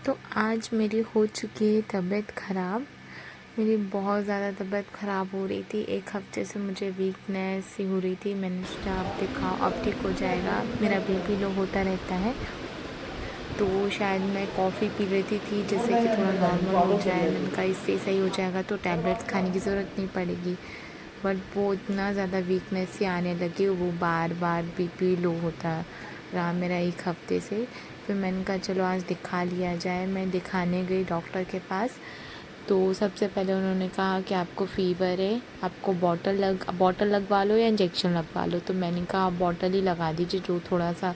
तो आज मेरी हो चुकी है तबीयत ख़राब। मेरी बहुत ज़्यादा तबीयत ख़राब हो रही थी। 1 हफ़्ते से मुझे वीकनेस सी हो रही थी। मैंने सोचा अब दिखाओ, अब ठीक हो जाएगा। मेरा बीपी लो होता रहता है, तो शायद मैं कॉफ़ी पी लेती थी जिससे कि थोड़ा नॉर्मल हो जाए। मैंने कहा इससे सही हो जाएगा तो टैबलेट्स खाने की ज़रूरत नहीं पड़ेगी। बट वो इतना ज़्यादा वीकनेस सी आने लगी, वो बार बार बीपी लो होता रहा मेरा 1 हफ़्ते से। फिर मैंने कहा चलो आज दिखा लिया जाए। मैं दिखाने गई डॉक्टर के पास, तो सबसे पहले उन्होंने कहा कि आपको फ़ीवर है, आपको बॉटल लगवा लो या इंजेक्शन लगवा लो। तो मैंने कहा आप बॉटल ही लगा दीजिए, जो थोड़ा सा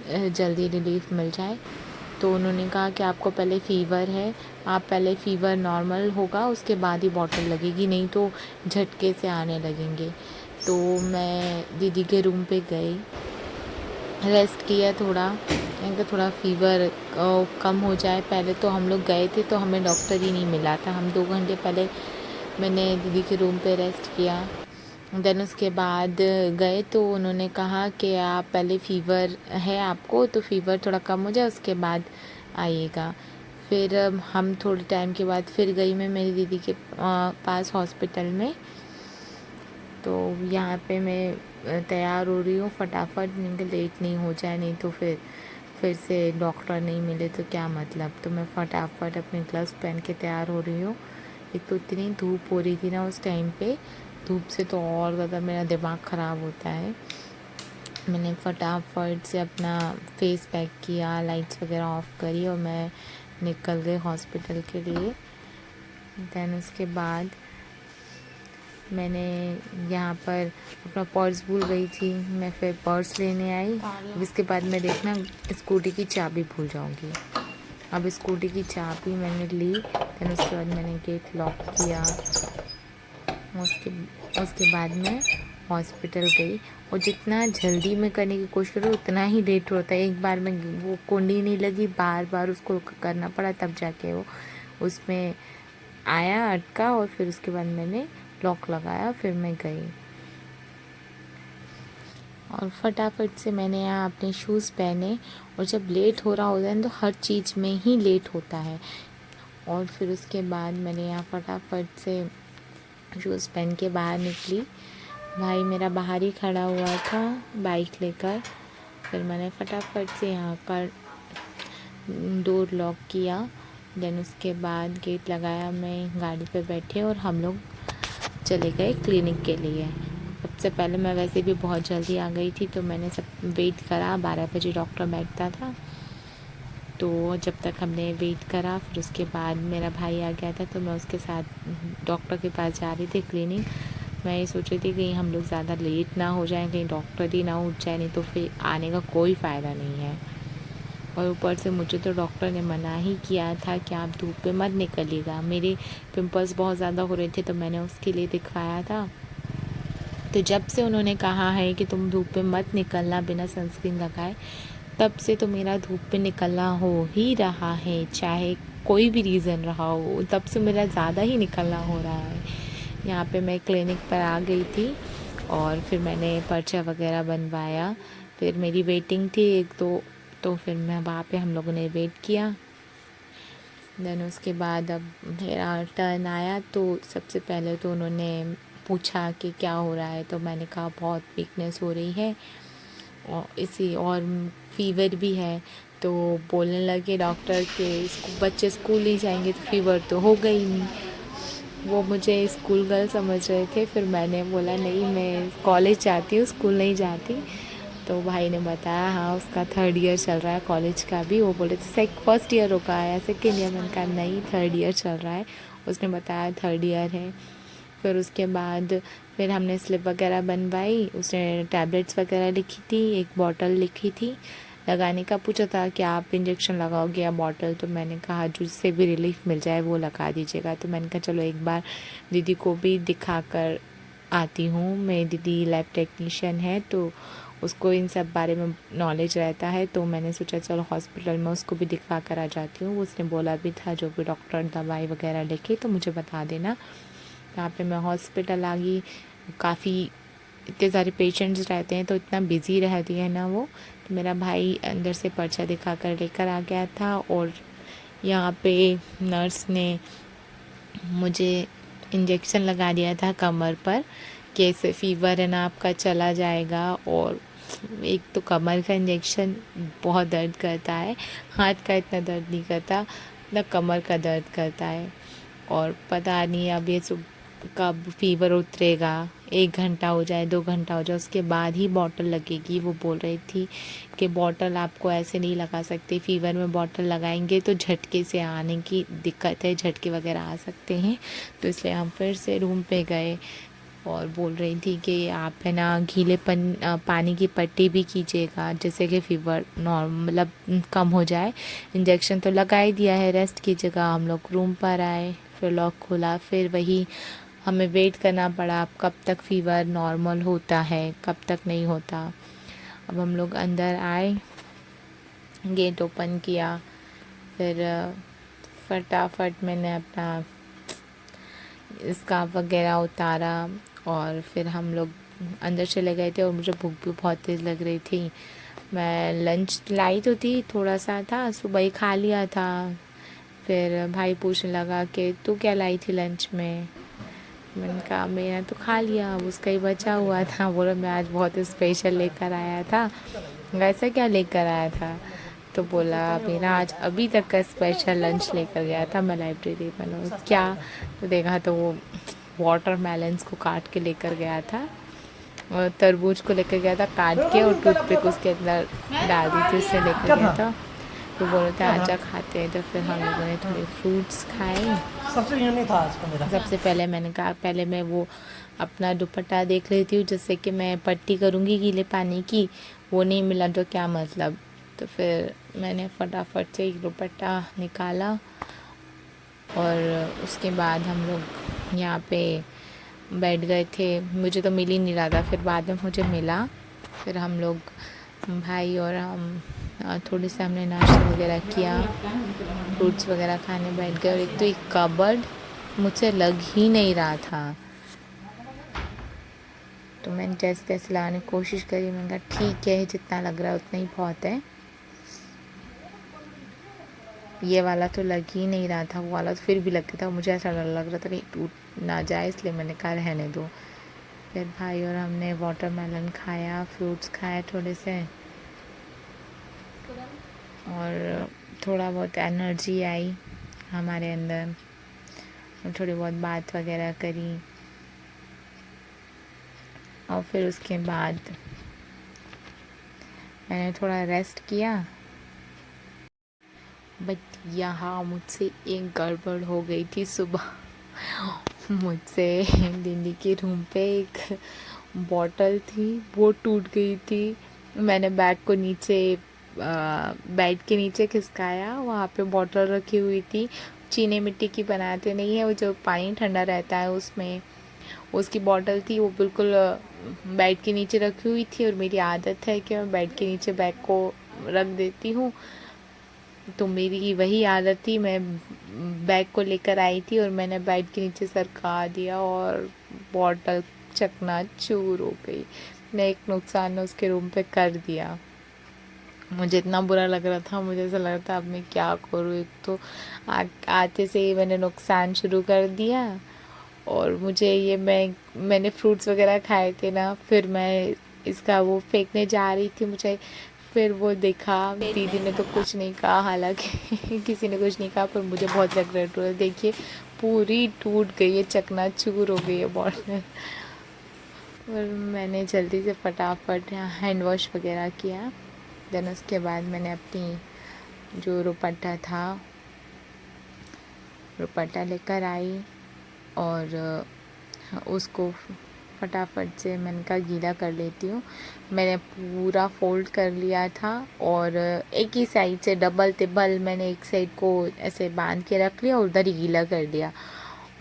जल्दी रिलीफ़ मिल जाए। तो उन्होंने कहा कि आपको पहले फ़ीवर है, आप पहले फ़ीवर नॉर्मल होगा उसके बाद ही बॉटल लगेगी, नहीं तो झटके से आने लगेंगे। तो मैं दीदी के रूम पे गई, रेस्ट किया थोड़ा, मैंने कहा थोड़ा फ़ीवर कम हो जाए। पहले तो हम लोग गए थे तो हमें डॉक्टर ही नहीं मिला था। हम 2 घंटे पहले मैंने दीदी के रूम पे रेस्ट किया। देन उसके बाद गए तो उन्होंने कहा कि आप पहले फ़ीवर है आपको, तो फ़ीवर थोड़ा कम हो जाए उसके बाद आइएगा। फिर हम थोड़े टाइम के बाद फिर गई मैं मेरी दीदी के पास हॉस्पिटल में। तो यहाँ पे मैं तैयार हो रही हूँ फटाफट, नहीं लेट नहीं हो जाए, नहीं तो फिर से डॉक्टर नहीं मिले तो क्या मतलब। तो मैं फटाफट अपने ग्लव्स पहन के तैयार हो रही हूँ। एक तो इतनी धूप हो रही थी ना उस टाइम पे, धूप से तो और ज़्यादा मेरा दिमाग ख़राब होता है। मैंने फटाफट से अपना फेस पैक किया, लाइट्स वगैरह ऑफ़ करी और मैं निकल गई हॉस्पिटल के लिए। दैन उसके बाद मैंने यहाँ पर अपना पर्स भूल गई थी, मैं फिर पर्स लेने आई। अब इसके बाद मैं देखना स्कूटी की चाबी भूल जाऊँगी। अब स्कूटी की चाबी मैंने ली, दैन उसके बाद मैंने गेट लॉक किया। उसके बाद मैं हॉस्पिटल गई, और जितना जल्दी मैं करने की कोशिश करूँ उतना ही लेट होता है। एक बार में वो कुंडी नहीं लगी, बार बार उसको करना पड़ा, तब जाके वो उसमें आया, अटका, और फिर उसके बाद मैंने लॉक लगाया, फिर मैं गई। और फटाफट से मैंने यहाँ अपने शूज़ पहने। और जब लेट हो रहा होता है तो हर चीज़ में ही लेट होता है। और फिर उसके बाद मैंने यहाँ फटाफट से शूज़ पहन के बाहर निकली। भाई मेरा बाहर ही खड़ा हुआ था बाइक लेकर। फिर मैंने फटाफट से यहाँ का डोर लॉक किया। देन उसके बाद गेट लगाया, मैं गाड़ी पे बैठे और हम लोग चले गए क्लिनिक के लिए। सबसे पहले मैं वैसे भी बहुत जल्दी आ गई थी, तो मैंने सब वेट करा। 12 बजे डॉक्टर बैठता था, तो जब तक हमने वेट करा, फिर उसके बाद मेरा भाई आ गया था, तो मैं उसके साथ डॉक्टर के पास जा रही थी क्लिनिक। मैं ये सोच रही थी कहीं हम लोग ज़्यादा लेट ना हो जाएं, कहीं डॉक्टर ही ना उठ जाए, नहीं तो फिर आने का कोई फ़ायदा नहीं है। और ऊपर से मुझे तो डॉक्टर ने मना ही किया था कि आप धूप में मत निकलिएगा। मेरे पिंपल्स बहुत ज़्यादा हो रहे थे, तो मैंने उसके लिए दिखवाया था। तो जब से उन्होंने कहा है कि तुम धूप में मत निकलना बिना सनस्क्रीन लगाए, तब से तो मेरा धूप पे निकलना हो ही रहा है, चाहे कोई भी रीज़न रहा हो, तब से मेरा ज़्यादा ही निकलना हो रहा है। यहाँ पे मैं क्लिनिक पर आ गई थी और फिर मैंने पर्चा वगैरह बनवाया। फिर मेरी वेटिंग थी एक दो, तो फिर मैं वहाँ पे हम लोगों ने वेट किया। देन उसके बाद अब मेरा टर्न आया, तो सबसे पहले तो उन्होंने पूछा कि क्या हो रहा है, तो मैंने कहा बहुत वीकनेस हो रही है और फ़ीवर भी है। तो बोलने लगे डॉक्टर के बच्चे स्कूल नहीं जाएंगे तो फ़ीवर तो होगा ही नहीं। वो मुझे स्कूल गर्ल समझ रहे थे। फिर मैंने बोला नहीं, मैं कॉलेज जाती हूँ, स्कूल नहीं जाती। तो भाई ने बताया हाँ उसका 3rd ईयर चल रहा है कॉलेज का भी। वो बोले थे फर्स्ट ईयर होगा या 2nd ईयर, मैंने कहा नहीं 3rd ईयर चल रहा है। उसने बताया 3rd ईयर है। फिर उसके बाद फिर हमने स्लिप वगैरह बनवाई, उसने टैबलेट्स वगैरह लिखी थी, एक बॉटल लिखी थी लगाने का। पूछा था कि आप इंजेक्शन लगाओगे या बॉटल, तो मैंने कहा जिससे भी रिलीफ मिल जाए वो लगा दीजिएगा। तो मैंने कहा चलो एक बार दीदी को भी दिखा कर आती हूँ। मेरी दीदी लैब टेक्नीशियन है, तो उसको इन सब बारे में नॉलेज रहता है, तो मैंने सोचा चलो हॉस्पिटल में उसको भी दिखवा कर आ जाती हूँ। उसने बोला भी था जो भी डॉक्टर दवाई वगैरह लिखे तो मुझे बता देना। यहाँ पे मैं हॉस्पिटल आ गई। काफ़ी इतने सारे पेशेंट्स रहते हैं तो इतना बिज़ी रहती है ना वो। तो मेरा भाई अंदर से पर्चा दिखा कर लेकर आ गया था, और यहाँ पे नर्स ने मुझे इंजेक्शन लगा दिया था कमर पर कि ऐसे फीवर है ना आपका चला जाएगा। और एक तो कमर का इंजेक्शन बहुत दर्द करता है, हाथ का इतना दर्द नहीं करता ना, कमर का दर्द करता है। और पता नहीं अब ये कब फीवर उतरेगा, 1 घंटा हो जाए 2 घंटा हो जाए उसके बाद ही बॉटल लगेगी। वो बोल रही थी कि बॉटल आपको ऐसे नहीं लगा सकते, फीवर में बॉटल लगाएंगे तो झटके से आने की दिक्कत है, झटके वगैरह आ सकते हैं। तो इसलिए हम फिर से रूम पे गए और बोल रही थी कि आप है ना पानी की पट्टी भी कीजिएगा जिससे कि फ़ीवर मतलब कम हो जाए। इंजेक्शन तो लगा ही दिया है, रेस्ट कीजिएगा। हम लोग रूम पर आए, फिर लॉक खोला, फिर वही हमें वेट करना पड़ा अब कब तक फ़ीवर नॉर्मल होता है, कब तक नहीं होता। अब हम लोग अंदर आए, गेट ओपन किया, फिर फटाफट मैंने अपना स्कार्फ वगैरह उतारा और फिर हम लोग अंदर चले गए थे। और मुझे भूख भी बहुत तेज़ लग रही थी। मैं लंच लाई तो थी, थोड़ा सा था, सुबह ही खा लिया था। फिर भाई पूछने लगा कि तू क्या लाई थी लंच में। मैंने कहा मैंने तो खा लिया, अब उसका ही बचा हुआ था। बोला मैं आज बहुत स्पेशल लेकर आया था। वैसा क्या लेकर आया था? तो बोला मेरा आज अभी तक का स्पेशल लंच लेकर गया था मैं लाइब्रेरी में। क्या? तो देखा तो वो वाटरमेलन्स को काट के लेकर गया था और तरबूज को लेकर गया था काट के, और टूथपिक उसके अंदर डाल दी थी, उससे लेकर गया था। तो बोल रहे थे आजा खाते हैं। तो फिर हम लोगों ने थोड़े फ्रूट्स खाए। सबसे यूनिक था आज का मेरा। सबसे पहले मैंने कहा पहले मैं वो अपना दुपट्टा देख रही थी जिससे कि मैं पट्टी करूँगी गीले पानी की, वो नहीं मिला तो क्या मतलब। तो फिर मैंने फटाफट से एक दुपट्टा निकाला और उसके बाद हम लोग यहाँ पे बैठ गए थे। मुझे तो मिल ही नहीं रहा था, फिर बाद में मुझे मिला। फिर हम लोग भाई और हम थोड़ी सा हमने नाश्ता वगैरह किया, फ्रूट्स वगैरह खाने बैठ गए। और एक तो एक कबर्ड मुझसे लग ही नहीं रहा था, तो मैंने जैसे तैसे लगाने की कोशिश करी। मैंने कहा ठीक है जितना लग रहा है उतना ही बहुत है। ये वाला तो लग ही नहीं रहा था, वो वाला तो फिर भी लग गया था। मुझे ऐसा लग रहा था नहीं टूट ना जाए, इसलिए मैंने कहा रहने दो। फिर भाई और हमने वाटरमेलन खाया, फ्रूट्स खाए थोड़े से, और थोड़ा बहुत एनर्जी आई हमारे अंदर, और थोड़ी बहुत बात वगैरह करी। और फिर उसके बाद मैंने थोड़ा रेस्ट किया। बट यहाँ मुझसे एक गड़बड़ हो गई थी सुबह। मुझसे दीदी के रूम पे एक बॉटल थी, वो टूट गई थी। मैंने बैग को नीचे बेड के नीचे खिसकाया, वहाँ पे बॉटल रखी हुई थी। चीनी मिट्टी की बनाते नहीं है वो, जो पानी ठंडा रहता है उसमें, उसकी बॉटल थी। वो बिल्कुल बेड के नीचे रखी हुई थी। और मेरी आदत है कि मैं बेड के नीचे बैग को रख देती हूँ, तो मेरी वही आदत थी। मैं बैग को लेकर आई थी और मैंने बेड के नीचे सरका दिया और बॉटल चकनाचूर हो गई। मैंने एक नुकसान उसके रूम पे कर दिया। मुझे इतना बुरा लग रहा था, मुझे ऐसा लग रहा था अब मैं क्या करूँ। एक तो आते से ही मैंने नुकसान शुरू कर दिया। और मुझे ये मैंने फ्रूट्स वगैरह खाए थे ना, फिर मैं इसका वो फेंकने जा रही थी। मुझे फिर वो देखा, दीदी ने तो कुछ नहीं कहा, हालांकि किसी ने कुछ नहीं कहा, पर मुझे बहुत रिग्रेट हो रहा है। देखिए पूरी टूट गई है, चकनाचूर हो गई है बॉटल। और मैंने जल्दी से फटाफट हैंड वॉश वगैरह किया। देन उसके बाद मैंने अपनी जो दुपट्टा था, दुपट्टा लेकर आई और उसको फटाफट से मैंने कहा गीला कर लेती हूँ। मैंने पूरा फोल्ड कर लिया था और एक ही साइड से डबल तिब्बल मैंने एक साइड को ऐसे बांध के रख लिया और उधर ही गीला कर दिया।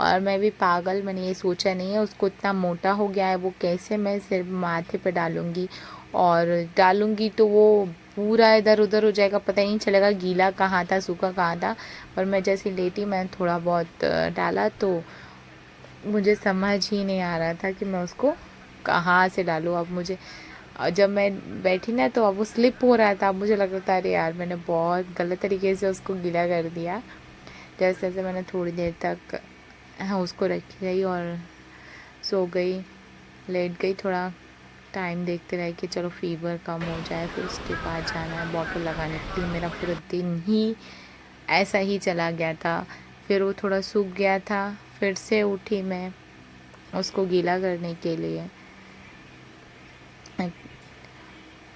और मैं भी पागल, मैंने ये सोचा नहीं है उसको इतना मोटा हो गया है, वो कैसे मैं सिर्फ माथे पे डालूँगी, और डालूँगी तो वो पूरा इधर उधर हो जाएगा, पता ही नहीं चलेगा गीला कहाँ था सूखा कहाँ था। और मैं जैसे लेटी मैंने थोड़ा बहुत डाला तो मुझे समझ ही नहीं आ रहा था कि मैं उसको कहाँ से डालूँ। अब मुझे और जब मैं बैठी ना तो अब वो स्लिप हो रहा था, मुझे लग रहा था अरे यार मैंने बहुत गलत तरीके से उसको गीला कर दिया। जैसे जैसे मैंने थोड़ी देर तक उसको रखी रही और सो गई, लेट गई, थोड़ा टाइम देखते रहे कि चलो फीवर कम हो जाए, फिर उसके बाद जाना है बॉटल लगाने के लिए। मेरा पूरा दिन ही ऐसा ही चला गया था। फिर वो थोड़ा सूख गया था, फिर से उठी मैं उसको गीला करने के लिए।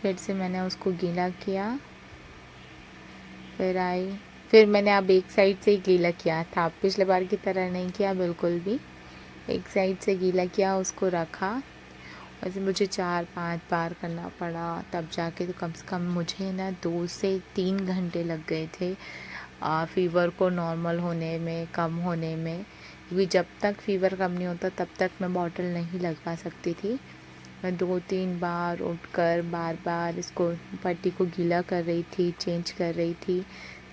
फिर से मैंने उसको गीला किया, फिर आई, फिर मैंने अब एक साइड से ही गीला किया था, पिछले बार की तरह नहीं किया बिल्कुल भी। एक साइड से गीला किया, उसको रखा। वैसे मुझे 4-5 बार करना पड़ा, तब जाके तो कम से कम मुझे ना 2 से 3 घंटे लग गए थे फ़ीवर को नॉर्मल होने में, कम होने में। क्योंकि जब तक फ़ीवर कम नहीं होता तब तक मैं बॉटल नहीं लगवा सकती थी। मैं 2-3 बार उठकर बार-बार इसको पट्टी को गीला कर रही थी, चेंज कर रही थी,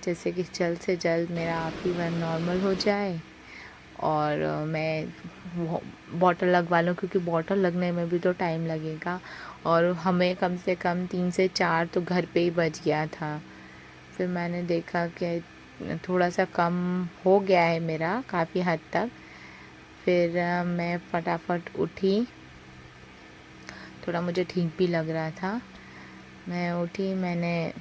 जैसे कि जल्द से जल्द मेरा फ़ीवर नॉर्मल हो जाए और मैं वो बॉटल लगवा लूँ, क्योंकि बॉटल लगने में भी तो टाइम लगेगा और हमें कम से कम 3 से 4 तो घर पे ही बज गया था। फिर मैंने देखा कि थोड़ा सा कम हो गया है मेरा काफ़ी हद तक। फिर मैं फटाफट उठी, थोड़ा मुझे ठीक भी लग रहा था। मैं उठी, मैंने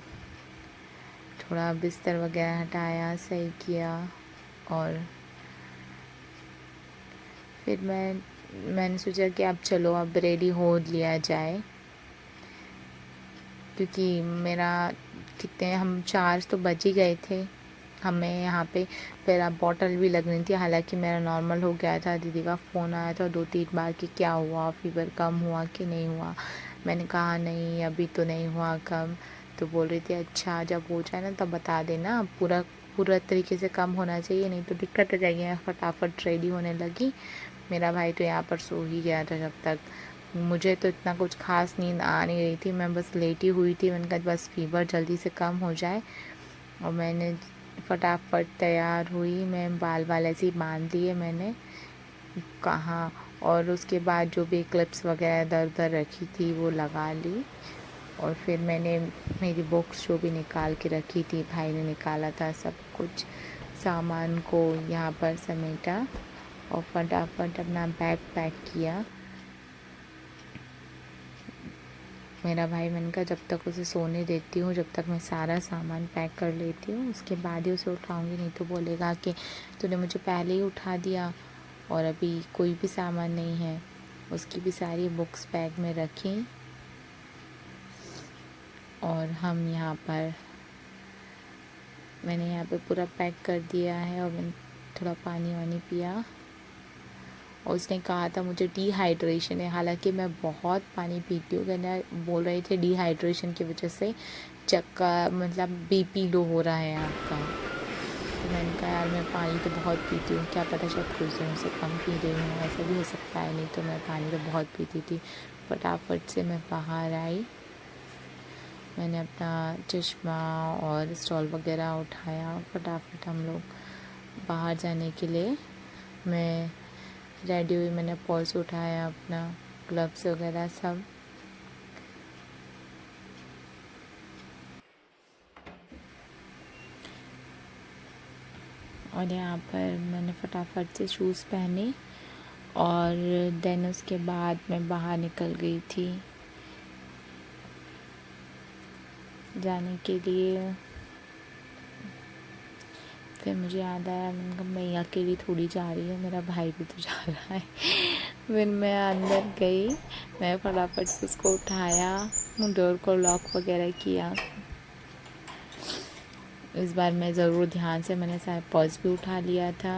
थोड़ा बिस्तर वगैरह हटाया, सही किया और फिर मैंने सोचा कि अब चलो अब रेडी हो लिया जाए, क्योंकि मेरा कितने हम 4 तो बज ही गए थे हमें यहाँ पे। फिर अब बॉटल भी लगनी थी, हालांकि मेरा नॉर्मल हो गया था। दीदी का फ़ोन आया था 2-3 बार कि क्या हुआ, फ़ीवर कम हुआ कि नहीं हुआ। मैंने कहा नहीं अभी तो नहीं हुआ कम। तो बोल रही थी अच्छा जब हो जाए ना तब बता देना, पूरा पूरा तरीके से कम होना चाहिए नहीं तो दिक्कत हो जाएगी। मैं फटाफट रेडी होने लगी। मेरा भाई तो यहाँ पर सो ही गया था जब तक। मुझे तो इतना कुछ ख़ास नींद आ नहीं रही थी, मैं बस लेटी हुई थी। मैंने कहा बस फ़ीवर जल्दी से कम हो जाए और मैंने फटाफट तैयार हुई। मैं बाल ऐसे ही बांध दिए मैंने कहाँ, और उसके बाद जो भी क्लिप्स वगैरह इधर उधर रखी थी वो लगा ली। और फिर मैंने मेरी बुक्स जो भी निकाल के रखी थी, भाई ने निकाला था, सब कुछ सामान को यहाँ पर समेटा और फटाफट अपना बैग पैक किया। मेरा भाई, मैंने कहा जब तक उसे सोने देती हूँ जब तक मैं सारा सामान पैक कर लेती हूँ, उसके बाद ही उसे उठाऊँगी, नहीं तो बोलेगा कि तूने मुझे पहले ही उठा दिया और अभी कोई भी सामान नहीं है। उसकी भी सारी बुक्स बैग में रखी और हम यहाँ पर मैंने यहाँ पे पूरा पैक कर दिया है और मैंने थोड़ा पानी वानी पिया। और उसने कहा था मुझे डिहाइड्रेशन है, हालांकि मैं बहुत पानी पीती हूँ। कहना बोल रहे थे डिहाइड्रेशन की वजह से चक्कर मतलब बीपी लो हो रहा है आपका। तो मैंने कहा यार मैं पानी तो बहुत पीती हूँ, क्या पता शायद कुछ दिनों से कम पी रही हूँ, ऐसा भी हो सकता है। नहीं तो मैं पानी तो बहुत पीती थी। फटाफट से मैं बाहर आई, मैंने अपना चश्मा और स्टॉल वगैरह उठाया। फटाफट हम लोग बाहर जाने के लिए मैं रेडी हुई। मैंने पर्स उठाया अपना, ग्लव्स वगैरह सब। और यहाँ पर मैंने फटाफट से शूज़ पहने और देन उसके बाद मैं बाहर निकल गई थी जाने के लिए। फिर मुझे याद आया, मैंने कहा मैं अकेली थोड़ी जा रही हूँ, मेरा भाई भी तो जा रहा है। फिर मैं अंदर गई, मैं फटाफट से उसको उठाया, डोर को लॉक वगैरह किया। इस बार मैं ज़रूर ध्यान से, मैंने सारा पर्स भी उठा लिया था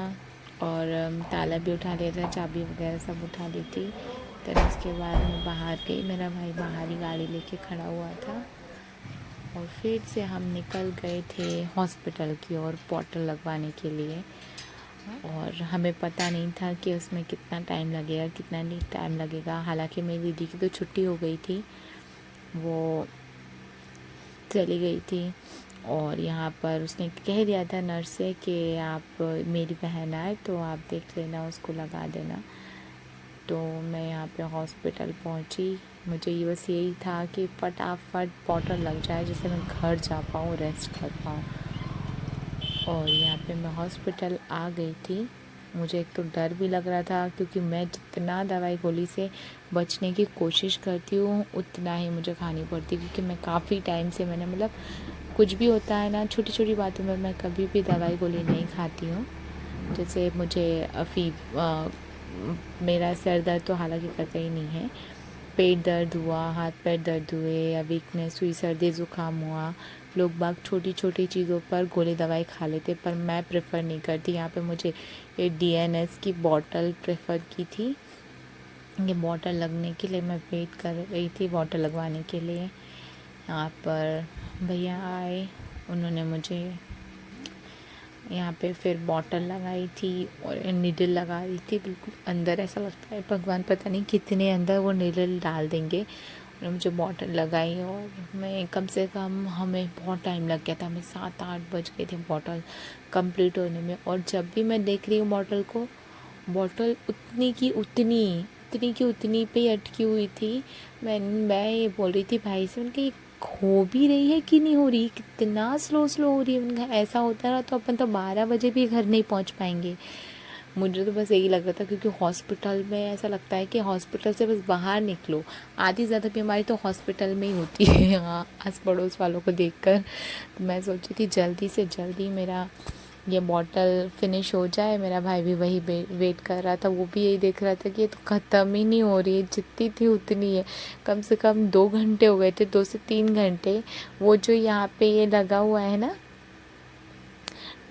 और ताला भी उठा लिया था, चाबी वगैरह सब उठा ली थी। फिर उसके बाद मैं बाहर गई, मेरा भाई बाहर ही गाड़ी लेके खड़ा हुआ था और फिर से हम निकल गए थे हॉस्पिटल की ओर बॉटल लगवाने के लिए। और हमें पता नहीं था कि उसमें कितना टाइम लगेगा, कितना नहीं टाइम लगेगा। हालांकि मेरी दीदी की तो छुट्टी हो गई थी, वो चली गई थी और यहाँ पर उसने कह दिया था नर्स से कि आप मेरी बहन आए तो आप देख लेना, उसको लगा देना। तो मैं यहाँ पे हॉस्पिटल पहुँची मुझे ये बस यही था कि फटाफट बॉटल लग जाए जिससे मैं घर जा पाऊँ, रेस्ट कर पाऊँ। और यहाँ पे मैं हॉस्पिटल आ गई थी। मुझे एक तो डर भी लग रहा था क्योंकि मैं जितना दवाई गोली से बचने की कोशिश करती हूँ उतना ही मुझे खानी पड़ती, क्योंकि मैं काफ़ी टाइम से मैंने मतलब कुछ भी होता है ना, छोटी छोटी बातों में मैं कभी भी दवाई गोली नहीं खाती हूँ। जैसे मुझे मेरा सर दर्द तो हालांकि करता ही नहीं है, पेट दर्द हुआ, हाथ पैर दर्द हुए या वीकनेस हुई, सर्दी ज़ुकाम हुआ, लोग बाग छोटी छोटी चीज़ों पर गोली दवाई खा लेते, पर मैं प्रेफर नहीं करती। यहाँ पे मुझे ये DNS की बॉटल प्रेफर की थी। ये बॉटल लगने के लिए मैं वेट कर रही थी, बॉटल लगवाने के लिए। यहाँ पर भैया आए, उन्होंने मुझे यहाँ पे फिर बॉटल लगाई थी और नीडल लगा दी थी बिल्कुल अंदर। ऐसा लगता है भगवान पता नहीं कितने अंदर वो नीडल डाल देंगे। उन्होंने मुझे बॉटल लगाई और मैं कम से कम, हमें बहुत टाइम लग गया था, हमें 7-8 बज गए थे बॉटल कंप्लीट होने में। और जब भी मैं देख रही हूँ बॉटल को, बॉटल उतनी की उतनी पे अटकी हुई थी। मैं ये बोल रही थी भाई से, उनकी हो भी रही है कि नहीं हो रही, कितना स्लो हो रही है उनका। ऐसा होता रहा तो अपन तो 12 बजे भी घर नहीं पहुंच पाएंगे। मुझे तो बस यही लग रहा था, क्योंकि हॉस्पिटल में ऐसा लगता है कि हॉस्पिटल से बस बाहर निकलो, आधी ज़्यादा बीमारी तो हॉस्पिटल में ही होती है यहाँ आस पड़ोस वालों को देखकर। तो मैं सोची थी जल्दी से जल्दी मेरा ये बॉटल फिनिश हो जाए। मेरा भाई भी वही वेट कर रहा था, वो भी यही देख रहा था कि ये तो ख़त्म ही नहीं हो रही है, जितनी थी उतनी है। कम से कम 2 घंटे हो गए थे, 2 से 3 घंटे। वो जो यहाँ पे ये लगा हुआ है ना,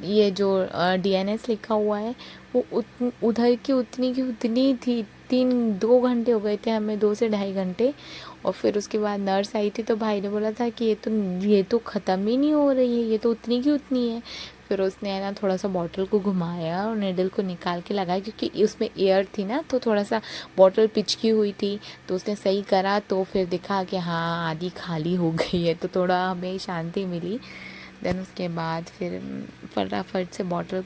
ये जो DNS लिखा हुआ है, वो उधर की उतनी थी। 2 घंटे हो गए थे हमें, 2 से 2.5 घंटे। और फिर उसके बाद नर्स आई थी तो भाई ने बोला था कि ये तो ख़त्म ही नहीं हो रही है, ये तो उतनी की उतनी है। फिर उसने है ना थोड़ा सा बॉटल को घुमाया और नीडल को निकाल के लगाया, क्योंकि उसमें एयर थी ना, तो थोड़ा सा बॉटल पिचकी हुई थी। तो उसने सही करा तो फिर दिखा कि हाँ आधी खाली हो गई है, तो थोड़ा हमें शांति मिली। देन उसके बाद फिर फटाफट से बॉटल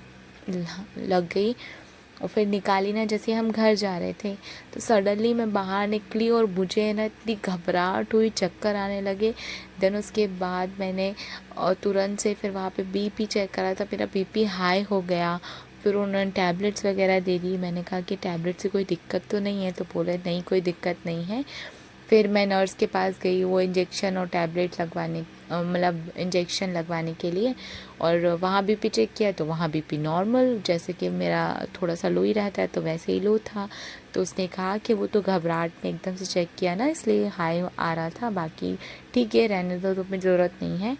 लग गई और फिर निकाली ना। जैसे हम घर जा रहे थे तो सडनली मैं बाहर निकली और मुझे ना इतनी घबराहट हुई, चक्कर आने लगे। देन उसके बाद मैंने तुरंत से फिर वहाँ पे BP चेक करा था, मेरा BP हाई हो गया। फिर उन्होंने टैबलेट्स वगैरह दे दी। मैंने कहा कि टैबलेट से कोई दिक्कत तो नहीं है, तो बोले नहीं कोई दिक्कत नहीं है। फिर मैं नर्स के पास गई, वो इंजेक्शन और टैबलेट लगवाने मतलब इंजेक्शन लगवाने के लिए। और वहाँ BP चेक किया तो वहाँ BP नॉर्मल, जैसे कि मेरा थोड़ा सा लो ही रहता है तो वैसे ही लो था। तो उसने कहा कि वो तो घबराहट में एकदम से चेक किया ना, इसलिए हाई आ रहा था, बाकी ठीक है रहने दो, तुम्हें ज़रूरत नहीं है।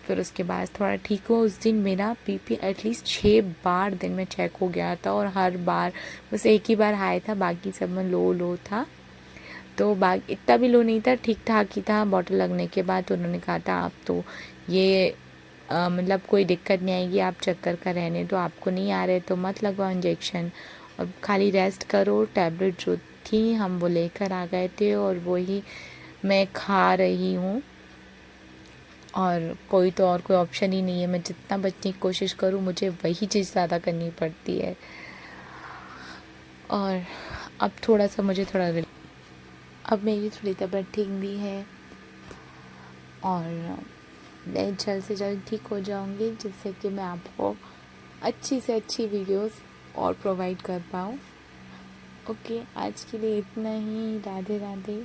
फिर उसके बाद थोड़ा ठीक हुआ। उस दिन मेरा BP एटलीस्ट 6 बार दिन में चेक हो गया था और हर बार बस एक ही बार हाई था, बाकी सब में लो था। तो बाग इतना भी लो नहीं था, ठीक ठाक ही था। बॉटल लगने के बाद तो उन्होंने कहा था आप तो ये मतलब कोई दिक्कत नहीं आएगी, आप चक्कर का रहने दो, आपको नहीं आ रहे तो मत लगवाओ इंजेक्शन, और खाली रेस्ट करो। टैबलेट जो थी हम वो लेकर आ गए थे और वही मैं खा रही हूँ। और कोई ऑप्शन ही नहीं है, मैं जितना बचने की कोशिश करूँ मुझे वही चीज़ ज़्यादा करनी पड़ती है। और अब थोड़ा सा मुझे अब मेरी थोड़ी तबीयत ठीक भी है और मैं जल्द से जल्द ठीक हो जाऊंगी, जिससे कि मैं आपको अच्छी से अच्छी वीडियोस और प्रोवाइड कर पाऊँ। ओके, आज के लिए इतना ही। राधे राधे।